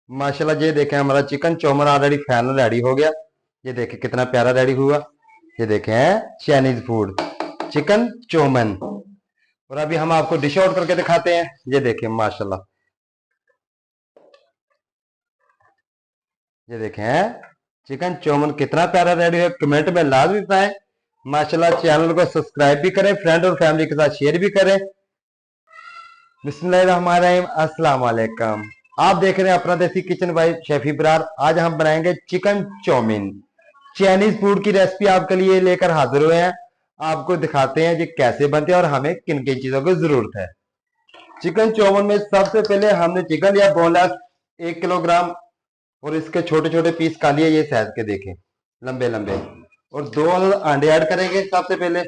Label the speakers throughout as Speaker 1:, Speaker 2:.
Speaker 1: माशाल्लाह ये देखें हमारा chicken chowmein already final ready हो गया। ये देखें कितना प्यारा रेडी हुआ। ये देखें है चाइनीज फूड चिकन चौमन। और अभी हम आपको डिश आउट करके दिखाते हैं। ये देखें माशाल्लाह, ये देखें है चिकन चौमन कितना प्यारा रेडी है। कमेंट में लाजमी बताएं। माशाल्लाह चैनल को सब्सक्राइब भी करें, फ्रेंड और फैमिली के साथ शेयर भी करें। बिस्मिल्लाहिर्रहमानिर्रहीम, अस्सलाम वालेकुम। आप देख रहे हैं अपना देसी किचन बाय शेफ इब्रार। आज हम बनाएंगे चिकन चाउमीन। चाइनीज फूड की रेसिपी आपके लिए लेकर हाजिर हुए हैं। आपको दिखाते हैं ये कैसे बनते हैं और हमें किन किन चीजों की जरूरत है। चिकन चाउमीन में सबसे पहले हमने चिकन लिया बोनलेस 1 किलोग्राम, और इसके छोटे छोटे पीस कर लिए, ये साइज के देखें लंबे लंबे। और 2 अंडे ऐड करेंगे सबसे पहले।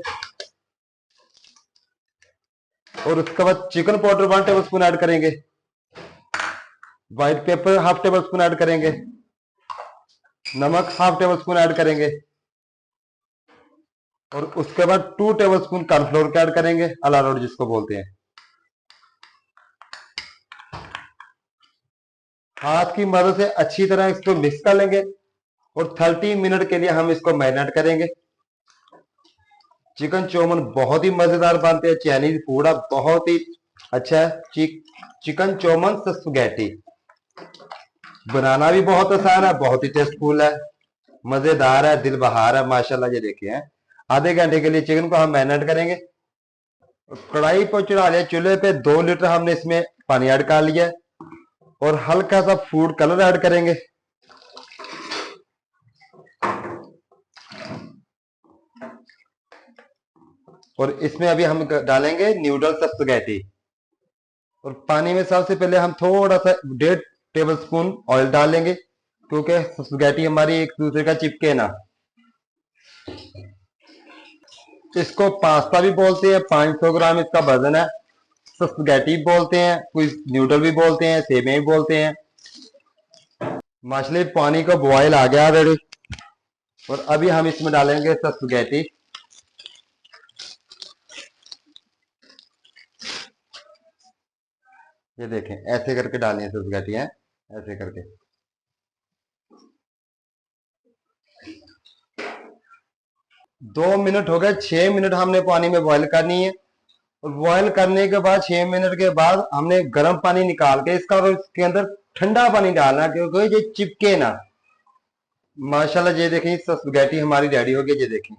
Speaker 1: और उसके बाद chicken powder 1 tablespoon add करेंगे। White pepper half tablespoon add करेंगे। नमक हाफ टेबल स्पून ऐड करेंगे। और उसके बाद 2 टेबल स्पून कॉर्नफ्लोर का ऐड करेंगे, अरारोट जिसको बोलते हैं। हाथ की मदद से अच्छी तरह इसको मिक्स कर लेंगे और 30 मिनट के लिए हम इसको मैरिनेट करेंगे। चिकन चाउमीन बहुत ही मजेदार बनते हैं, चाइनीज फूड है, बहुत ही अच्छा है। चिकन चाउमीन स्पैगेटी बनाना भी बहुत आसान है, बहुत ही टेस्टफुल है, मजेदार है, दिल बहार है माशाल्लाह। ये देखिए आधे घंटे के लिए चिकन को हम मैरिनेट करेंगे। कढ़ाई पर चढ़ा लिया चूल्हे पे, 2 लीटर हमने इसमें पानी ऐड कर लिया और हल्का सा फूड कलर ऐड करेंगे। और इसमें अभी हम डालेंगे नूडल्स स्पैगेटी। और पानी में सबसे पहले हम थोड़ा सा 1.5 टेबल स्पून ऑयल डालेंगे, क्योंकि स्पैगेटी हमारी एक दूसरे का चिपके ना। इसको पास्ता भी बोलते हैं, 500 ग्राम इसका वजन है। स्पैगेटी बोलते हैं, कोई नूडल भी बोलते हैं, सेमे भी बोलते हैं। मछली पानी का बॉयल आ गया रेडी। और अभी हम इसमें डालेंगे स्पैगेटी। ये देखें ऐसे करके डालनी है स्पैगेटी है, ऐसे करके। 2 मिनट हो गए, 6 मिनट हमने पानी में बॉयल करनी है। और बॉयल करने के बाद 6 मिनट के बाद हमने गर्म पानी निकाल के इसका और इसके अंदर ठंडा पानी डालना, क्योंकि ये चिपके ना। माशाल्लाह ये देखें स्पैगेटी हमारी रेडी हो गई। ये देखें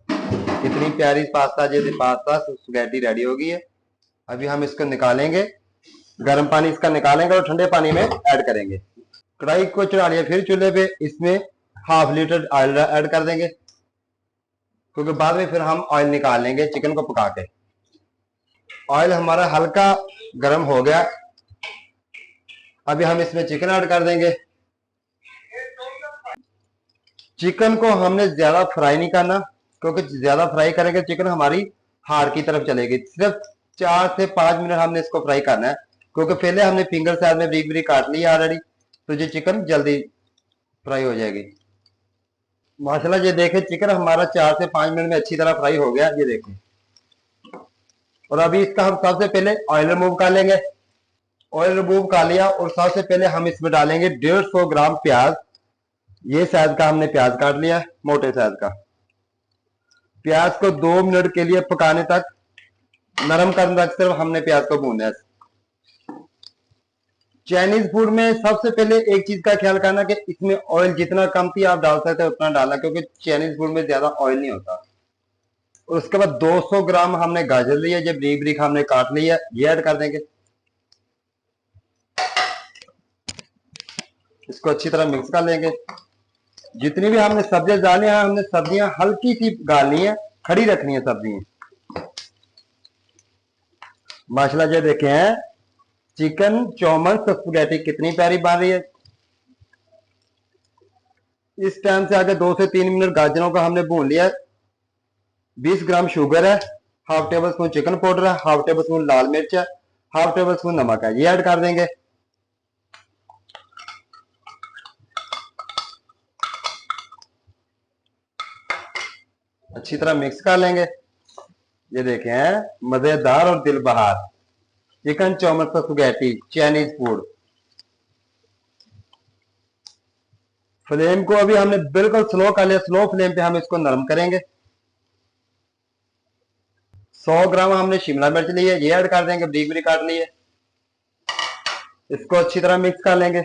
Speaker 1: कितनी प्यारी पास्ता, जैसे पास्ता स्पैगेटी रेडी हो गई है। अभी हम इसको निकालेंगे, गर्म पानी इसका निकालेंगे और ठंडे पानी में ऐड करेंगे। कढ़ाई को चढ़ा लिया फिर चूल्हे पे, इसमें हाफ लीटर ऑयल ऐड कर देंगे, क्योंकि बाद में फिर हम ऑयल निकाल लेंगे चिकन को पका के। ऑयल हमारा हल्का गर्म हो गया। अभी हम इसमें चिकन ऐड कर देंगे। चिकन को हमने ज्यादा फ्राई नहीं करना, क्योंकि ज्यादा फ्राई करेंगे चिकन हमारी हार्ड की तरफ चलेगी। सिर्फ 4 से 5 मिनट हमने इसको फ्राई करना है, क्योंकि पहले हमने फिंगर साइज में ब्रिक ब्रिक काट लिया ऑलरेडी, तो ये चिकन जल्दी फ्राई हो जाएगी। माशाल्लाह ये देखें चिकन हमारा 4 से 5 मिनट में अच्छी तरह फ्राई हो गया। ये देखें। और अभी इसका हम सबसे पहले ऑयल रिमूव कर लेंगे। ऑयल रिमूव कर लिया और सबसे पहले हम इसमें डालेंगे 150 ग्राम प्याज। ये साइज का हमने प्याज काट लिया, मोटे साइज का। प्याज को 2 मिनट के लिए पकाने तक, नरम करने तक सिर्फ हमने प्याज को भूनना है। चाइनीज फूड में सबसे पहले एक चीज का ख्याल करना कि इसमें ऑयल जितना कम थी आप डाल सकते हैं उतना डालना, क्योंकि चाइनीज फूड में ज्यादा ऑयल नहीं होता। और उसके बाद 200 ग्राम हमने गाजर लिया, जब ब्रीक ब्रीक हमने काट लिया, ये ऐड कर देंगे। इसको अच्छी तरह मिक्स कर लेंगे। जितनी भी हमने सब्जियां डाली हैं, हमने सब्जियां हल्की सी डालनी है, खड़ी रखनी है सब्जियां। माशाल्लाह ये देखे हैं चिकन चाउमीन स्पैगेटी कितनी प्यारी बन रही है। इस टाइम से आगे 2 से 3 मिनट गाजरों को हमने भून लिया। 20 ग्राम शुगर है, half table spoon chicken powder है, हाफ टेबल स्पून लाल मिर्च है, हाफ टेबल स्पून नमक है, ये ऐड कर देंगे। अच्छी तरह मिक्स कर लेंगे। ये देखें हैं मजेदार और दिल बहार chicken chow mein spaghetti Chinese food. Flame को अभी हमने बिल्कुल स्लो कर लिया। स्लो फ्लेम पे हम इसको नरम करेंगे। 100 ग्राम हमने शिमला मिर्च ली है, ये ऐड कर देंगे, बारीक बारीक काट ली है। इसको अच्छी तरह मिक्स कर लेंगे।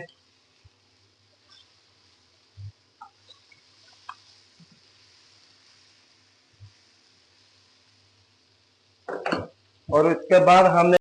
Speaker 1: और उसके बाद हमने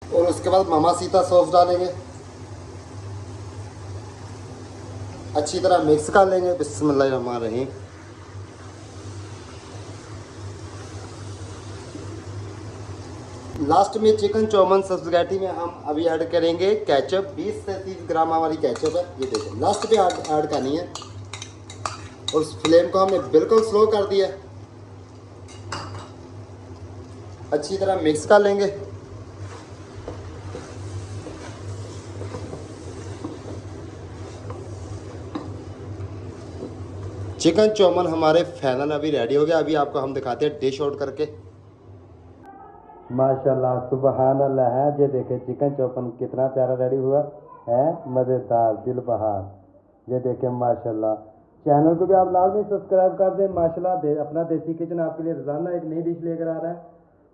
Speaker 1: और उसके बाद मामा सीता सॉस डालेंगे, अच्छी तरह मिक्स कर लेंगे। बिस्मिल्लाहिर्रहमानिर्रहीम। लास्ट में चिकन चौमन स्पैगेटी में हम अभी ऐड करेंगे केचप। 20 से 30 ग्राम हमारी केचप है, ये देखो लास्ट पे ऐड करनी है। और उस फ्लेम को हमने बिल्कुल स्लो कर दिया। अच्छी तरह मिक्स कर लेंगे। चिकन चौमन हमारे फाइनल अभी रेडी हो गया। अभी आपको हम दिखाते हैं डिश आउट करके। माशाल्लाह सुबहान अल्लाह है। ये देखे चिकन चौपन कितना प्यारा रेडी हुआ है, मज़ेदार दिल बहार। ये देखे माशाल्लाह। चैनल को भी आप लाजमी सब्सक्राइब कर दें। माशाल्लाह अपना देसी किचन आपके लिए रोजाना एक नई डिश लेकर आ रहा है।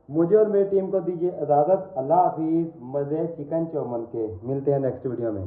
Speaker 1: मुझे और मेरी टीम को दीजिए इजाज़त। अल्लाह हाफिज़। मज़े चिकन चौमन के। मिलते हैं नेक्स्ट वीडियो में।